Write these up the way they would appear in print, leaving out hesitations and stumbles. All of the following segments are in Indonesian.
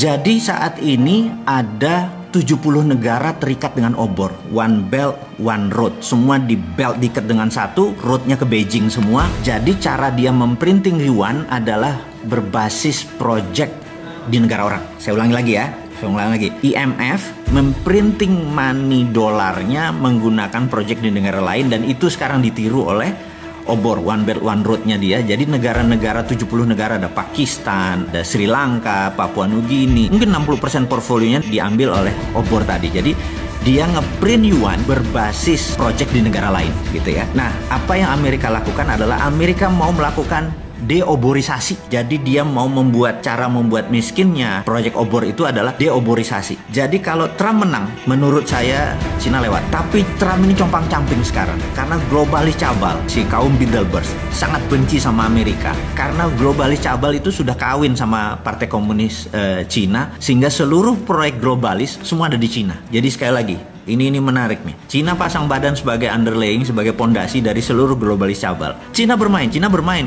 Jadi saat ini ada 70 negara terikat dengan obor. One Belt, One Road. Semua di belt diikat dengan satu, roadnya ke Beijing semua. Jadi cara dia memprinting yuan adalah berbasis project di negara orang. Saya ulangi lagi ya. IMF memprinting money dolarnya menggunakan project di negara lain, dan itu sekarang ditiru oleh obor One Belt One Road-nya dia. Jadi negara-negara 70 negara, ada Pakistan, ada Sri Lanka, Papua Nugini. Mungkin 60% portfolionya diambil oleh obor tadi. Jadi dia ngeprint yuan berbasis project di negara lain gitu ya. Nah, apa yang Amerika lakukan adalah Amerika mau melakukan deoborisasi. Jadi dia mau cara membuat miskinnya project obor itu adalah deoborisasi. Jadi kalau Trump menang, menurut saya Cina lewat. Tapi Trump ini compang-camping sekarang karena globalis cabal, si kaum Bilderberg sangat benci sama Amerika karena globalis cabal itu sudah kawin sama Partai Komunis Cina, sehingga seluruh proyek globalis semua ada di Cina. Jadi sekali lagi, ini menarik nih. Cina pasang badan sebagai underlaying, sebagai pondasi dari seluruh globalis cabal. Cina bermain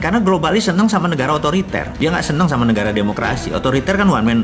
karena globalis senang sama negara otoriter. Dia nggak senang sama negara demokrasi. Otoriter kan one man,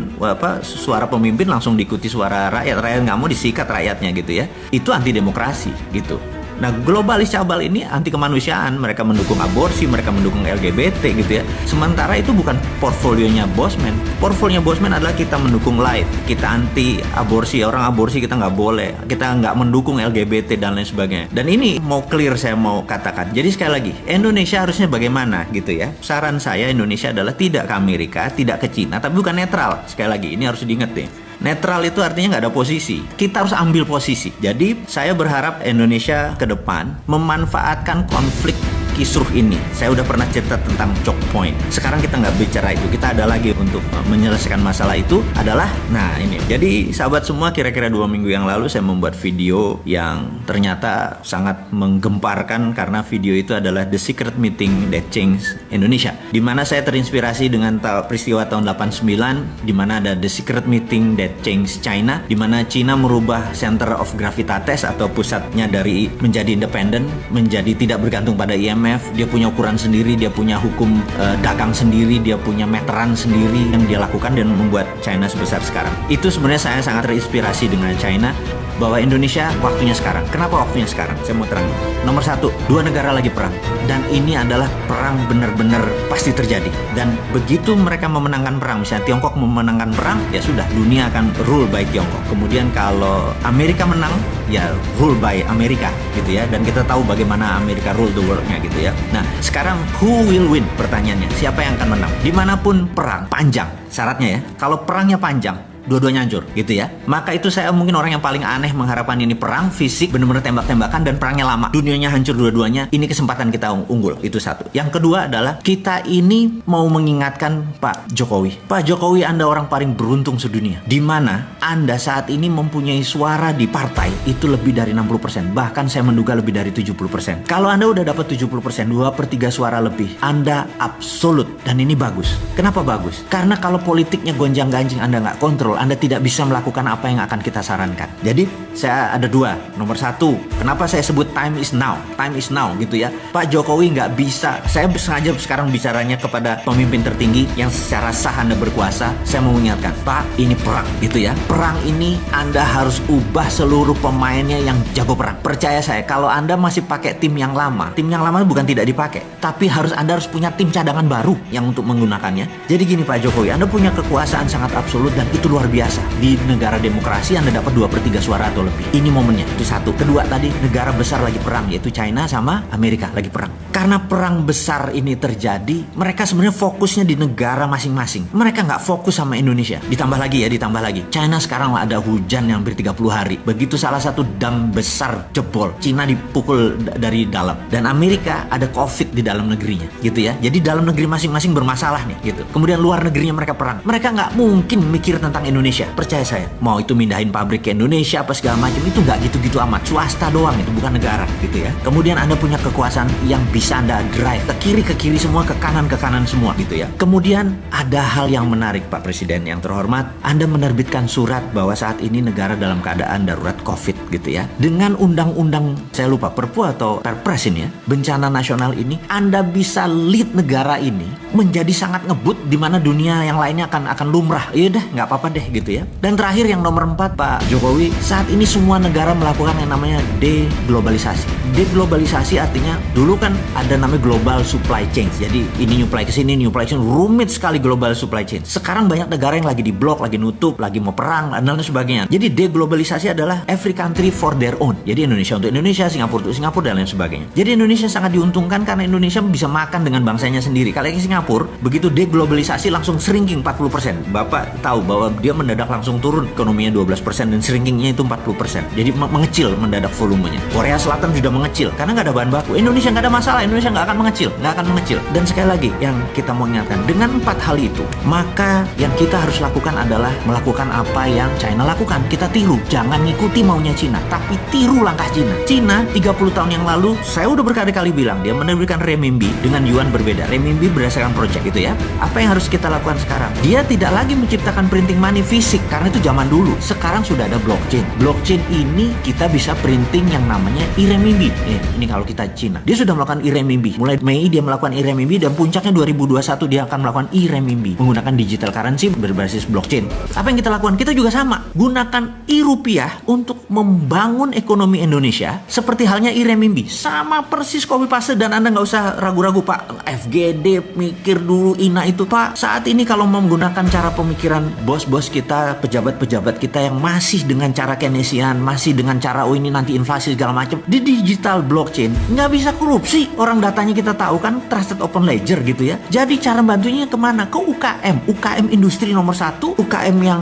suara pemimpin langsung diikuti suara rakyat. Rakyat nggak mau disikat rakyatnya gitu ya. Itu anti demokrasi gitu. Nah, globalis cabal ini anti kemanusiaan. Mereka mendukung aborsi, mereka mendukung LGBT gitu ya. Sementara itu bukan portfolionya Bosman. Portfolionya Bosman adalah kita mendukung life, kita anti aborsi, orang aborsi kita nggak boleh, kita nggak mendukung LGBT dan lain sebagainya. Dan ini mau clear, saya mau katakan. Jadi sekali lagi, Indonesia harusnya bagaimana gitu ya. Saran saya, Indonesia adalah tidak ke Amerika, tidak ke Cina, tapi bukan netral. Sekali lagi, ini harus diingat deh. Netral itu artinya nggak ada posisi. Kita harus ambil posisi. Jadi saya berharap Indonesia ke depan memanfaatkan konflik kisruh ini. Saya udah pernah cerita tentang choke point. Sekarang kita nggak bicara itu. Kita ada lagi untuk menyelesaikan masalah itu adalah, nah ini. Jadi sahabat semua, kira-kira 2 minggu yang lalu saya membuat video yang ternyata sangat menggemparkan karena video itu adalah The Secret Meeting That Changed Indonesia. Di mana saya terinspirasi dengan peristiwa tahun 89, di mana ada The Secret Meeting That Changed China, di mana China merubah center of gravitatis atau pusatnya dari menjadi independen, menjadi tidak bergantung pada IMF. Dia punya ukuran sendiri, dia punya hukum dagang sendiri, dia punya meteran sendiri yang dia lakukan dan membuat China sebesar sekarang. Itu sebenarnya saya sangat terinspirasi dengan China, bahwa Indonesia waktunya sekarang. Kenapa waktunya sekarang? Saya mau terangin. Nomor 1, 2 negara lagi perang. Dan ini adalah perang benar-benar pasti terjadi. Dan begitu mereka memenangkan perang, misalnya Tiongkok memenangkan perang, ya sudah, dunia akan rule by Tiongkok. Kemudian kalau Amerika menang, ya rule by Amerika gitu ya. Dan kita tahu bagaimana Amerika rule the world-nya gitu ya. Nah, sekarang who will win? Pertanyaannya, siapa yang akan menang? Dimanapun perang, panjang syaratnya ya. Kalau perangnya panjang, dua-duanya hancur gitu ya. Maka itu saya mungkin orang yang paling aneh mengharapkan ini perang fisik, benar-benar tembak-tembakan dan perangnya lama. Dunianya hancur dua-duanya. Ini kesempatan kita unggul. Itu satu. Yang kedua adalah kita ini mau mengingatkan Pak Jokowi. Pak Jokowi, Anda orang paling beruntung sedunia. Di mana Anda saat ini mempunyai suara di partai itu lebih dari 60%. Bahkan saya menduga lebih dari 70%. Kalau Anda udah dapat 70%, 2/3 suara lebih, Anda absolut. Dan ini bagus. Kenapa bagus? Karena kalau politiknya gonjang-ganjing, Anda nggak kontrol, Anda tidak bisa melakukan apa yang akan kita sarankan. Jadi saya ada 2. Nomor 1, kenapa saya sebut time is now? Time is now gitu ya. Pak Jokowi nggak bisa. Saya sengaja sekarang bicaranya kepada pemimpin tertinggi yang secara sah Anda berkuasa. Saya mau mengingatkan, Pak, ini perang gitu ya. Perang ini Anda harus ubah seluruh pemainnya yang jago perang. Percaya saya, kalau Anda masih pakai tim yang lama bukan tidak dipakai, tapi Anda harus punya tim cadangan baru yang untuk menggunakannya. Jadi gini Pak Jokowi, Anda punya kekuasaan sangat absolut dan itu luar biasa. Di negara demokrasi Anda dapat 2/3 suara atau lebih. Ini momennya, itu satu. Kedua tadi, negara besar lagi perang, yaitu China sama Amerika lagi perang. Karena perang besar ini terjadi, mereka sebenarnya fokusnya di negara masing-masing. Mereka nggak fokus sama Indonesia. Ditambah lagi. China sekarang ada hujan yang hampir 30 hari. Begitu salah satu dam besar jebol, China dipukul dari dalam. Dan Amerika ada COVID di dalam negerinya, gitu ya. Jadi dalam negeri masing-masing bermasalah nih, gitu. Kemudian luar negerinya mereka perang. Mereka nggak mungkin mikir tentang Indonesia. Percaya saya, mau itu mindahin pabrik ke Indonesia apa segala macam, itu nggak gitu-gitu amat. Swasta doang, itu bukan negara gitu ya. Kemudian Anda punya kekuasaan yang bisa Anda drive ke kiri semua, ke kanan semua gitu ya. Kemudian ada hal yang menarik Pak Presiden yang terhormat, Anda menerbitkan surat bahwa saat ini negara dalam keadaan darurat COVID gitu ya. Dengan undang-undang, saya lupa Perpu atau Perpres ini ya, bencana nasional ini, Anda bisa lead negara ini menjadi sangat ngebut di mana dunia yang lain lainnya akan lumrah. Iya deh, nggak apa-apa deh gitu ya. Dan terakhir yang nomor 4, Pak Jokowi, saat ini semua negara melakukan yang namanya deglobalisasi. Deglobalisasi artinya dulu kan ada namanya global supply chain. Jadi ini nyuplai ke sini, nyuplai ke sini, rumit sekali global supply chain. Sekarang banyak negara yang lagi diblok, lagi nutup, lagi mau perang dan lain sebagainya. Jadi deglobalisasi adalah every country for their own. Jadi Indonesia untuk Indonesia, Singapura untuk Singapura dan lain sebagainya. Jadi Indonesia sangat diuntungkan karena Indonesia bisa makan dengan bangsanya sendiri. Kalau ke Singapura, begitu deglobalisasi langsung shrinking 40%. Bapak tahu bahwa dia mendadak langsung turun ekonominya 12% dan shrinkingnya itu 40%. Jadi mengecil mendadak volumenya. Korea Selatan sudah mengecil karena nggak ada bahan baku. Indonesia nggak ada masalah, Indonesia nggak akan mengecil. Dan sekali lagi yang kita mau ingatkan, dengan 4 hal itu, maka yang kita harus lakukan adalah melakukan apa yang China lakukan. Kita tiru, jangan ngikuti maunya Cina, tapi tiru langkah Cina. Cina 30 tahun yang lalu, saya udah berkali-kali bilang, dia menerbitkan renminbi dengan yuan berbeda. Renminbi berdasarkan project gitu ya. Apa yang harus kita lakukan sekarang? Dia tidak lagi menciptakan printing money fisik, karena itu zaman dulu. Sekarang sudah ada blockchain. Blockchain ini kita bisa printing yang namanya e-renminbi. Ini kalau kita Cina. Dia sudah melakukan e-renminbi. Mulai Mei dia melakukan e-renminbi dan puncaknya 2021 dia akan melakukan e-renminbi menggunakan digital currency berbasis blockchain. Apa yang kita lakukan? Kita juga sama. Gunakan e-rupiah untuk membangun ekonomi Indonesia seperti halnya e-renminbi. Sama persis copy paste dan Anda nggak usah ragu-ragu, Pak. FGD mikir dulu INA itu, Pak. Saat ini kalau mau menggunakan cara pemikiran bos-bos kita, pejabat-pejabat kita yang masih dengan cara Keynesian, masih dengan cara ini nanti inflasi segala macam, di digital blockchain nggak bisa korupsi. Orang datanya kita tahu kan, trusted open ledger gitu ya. Jadi cara bantunya kemana? Ke UKM industri nomor 1, UKM yang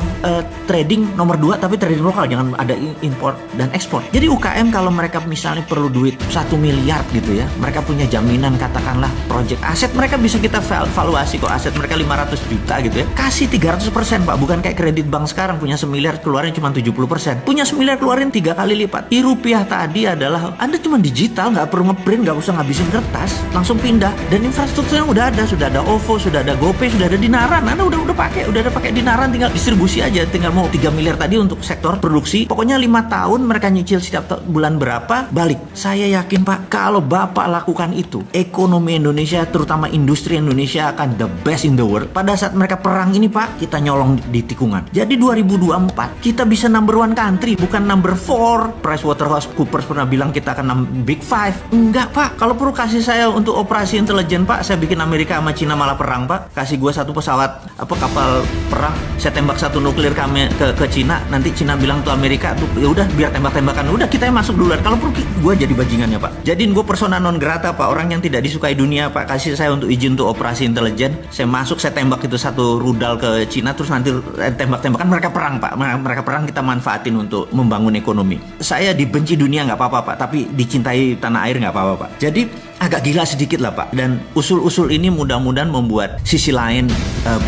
trading nomor 2, tapi trading lokal, jangan ada import dan ekspor. Jadi UKM kalau mereka misalnya perlu duit 1 miliar gitu ya, mereka punya jaminan katakanlah project aset, mereka bisa kita valuasi kok aset mereka 500 juta gitu ya, kasih 300%, Pak. Bukan kayak kredit bank sekarang punya 1 miliar keluarin cuma 70%, punya 1 miliar keluarin 3 kali lipat. Rupiah tadi adalah Anda cuma digital, nggak perlu ngeprint, nggak usah ngabisin kertas, langsung pindah. Dan infrastrukturnya udah ada OVO, sudah ada GoPay, sudah ada Dinaran. Anda udah ada pakai Dinaran, tinggal distribusi aja, tinggal mau 3 miliar tadi untuk sektor produksi. Pokoknya 5 tahun mereka nyicil setiap bulan berapa, balik. Saya yakin, Pak, kalau Bapak lakukan itu, ekonomi Indonesia, terutama industri Indonesia akan the best in the world. Pada saat mereka perang ini, Pak, kita nyolong di tikungan. Jadi 2024 kita bisa number 1 country, bukan number 4. PricewaterhouseCoopers pernah bilang kita akan big 5. Enggak, Pak. Kalau perlu kasih saya untuk operasi intelijen, Pak, saya bikin Amerika sama Cina malah perang, Pak. Kasih gua 1 pesawat kapal perang, saya tembak 1 nuklir kami ke Cina, nanti Cina bilang tuh Amerika tuh ya udah biar tembak-tembakan, udah kita yang masuk duluan. Kalau perlu gua jadi bajingannya, Pak. Jadiin gua persona non grata, Pak, orang yang tidak disukai dunia, Pak. Kasih saya untuk izin untuk operasi intelijen, saya masuk, saya tembak itu 1 rudal ke Cina, terus nanti tembak-tembakan, mereka perang, Pak. Mereka perang, kita manfaatin untuk membangun ekonomi. Saya dibenci dunia nggak apa-apa, Pak, tapi dicintai tanah air nggak apa-apa, Pak. Jadi agak gila sedikit lah, Pak. Dan usul-usul ini mudah-mudahan membuat sisi lain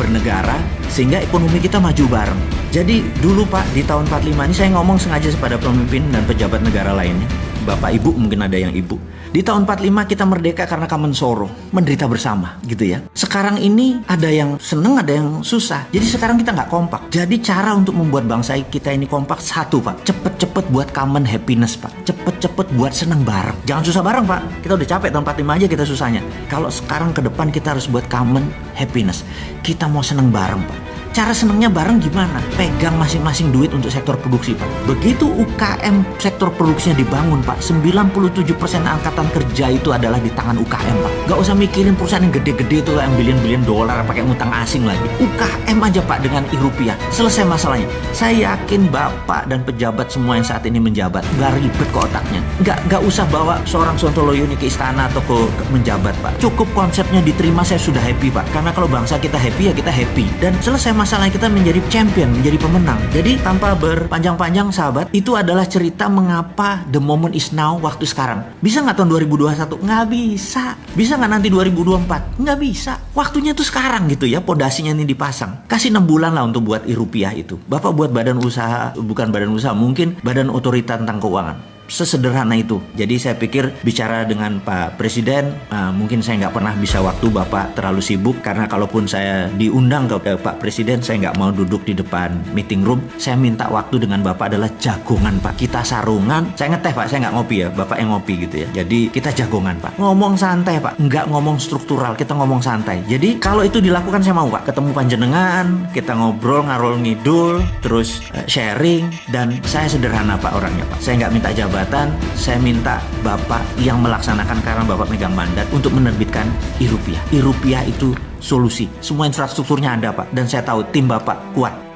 bernegara sehingga ekonomi kita maju bareng. Jadi dulu, Pak, di tahun 45 ini saya ngomong sengaja kepada pemimpin dan pejabat negara lainnya. Bapak Ibu, mungkin ada yang Ibu. Di tahun 45 kita merdeka karena common sorrow, menderita bersama gitu ya. Sekarang ini ada yang seneng, ada yang susah. Jadi sekarang kita nggak kompak. Jadi cara untuk membuat bangsa kita ini kompak, 1, Pak, cepet-cepet buat common happiness, Pak. Cepet-cepet buat seneng bareng. Jangan susah bareng, Pak. Kita udah capek tahun 45 aja kita susahnya. Kalau sekarang ke depan kita harus buat common happiness. Kita mau seneng bareng, Pak. Cara senengnya bareng gimana? Pegang masing-masing duit untuk sektor produksi, Pak. Begitu UKM sektor produksinya dibangun, Pak, 97% angkatan kerja itu adalah di tangan UKM, Pak. Gak usah mikirin perusahaan yang gede-gede itu yang bilion-bilion dolar pakai ngutang asing lagi. UKM aja, Pak, dengan rupiah. Selesai masalahnya. Saya yakin Bapak dan pejabat semua yang saat ini menjabat gak ribet ke otaknya. Gak usah bawa seorang Sontoloyo ini ke istana atau ke menjabat, Pak. Cukup konsepnya diterima, saya sudah happy, Pak. Karena kalau bangsa kita happy, ya kita happy. Dan selesai masalahnya, kita menjadi champion, menjadi pemenang. Jadi tanpa berpanjang-panjang, sahabat, itu adalah cerita mengapa the moment is now, waktu sekarang. Bisa nggak tahun 2021? Nggak bisa. Bisa nggak nanti 2024? Nggak bisa. Waktunya tuh sekarang gitu ya, pondasinya ini dipasang. Kasih 6 bulan lah untuk buat rupiah itu. Bapak buat badan usaha, bukan badan usaha, mungkin badan otorita tentang keuangan. sesederhana itu. Jadi saya pikir bicara dengan Pak Presiden, mungkin saya nggak pernah bisa waktu, Bapak terlalu sibuk. Karena kalaupun saya diundang ke Pak Presiden, saya nggak mau duduk di depan meeting room. Saya minta waktu dengan Bapak adalah jagongan, Pak. Kita sarungan, saya ngeteh, Pak, saya nggak ngopi ya, Bapak yang ngopi gitu ya. Jadi kita jagongan, Pak. Ngomong santai, Pak, nggak ngomong struktural, kita ngomong santai. Jadi kalau itu dilakukan saya mau, Pak. Ketemu panjenengan, kita ngobrol, ngarol ngidul, terus sharing. Dan saya sederhana, Pak, orangnya, Pak. Saya nggak minta jabatan, saya minta Bapak yang melaksanakan karena Bapak megang mandat untuk menerbitkan e-rupiah. E-rupiah itu solusi. Semua infrastrukturnya ada, Pak. Dan saya tahu tim Bapak kuat.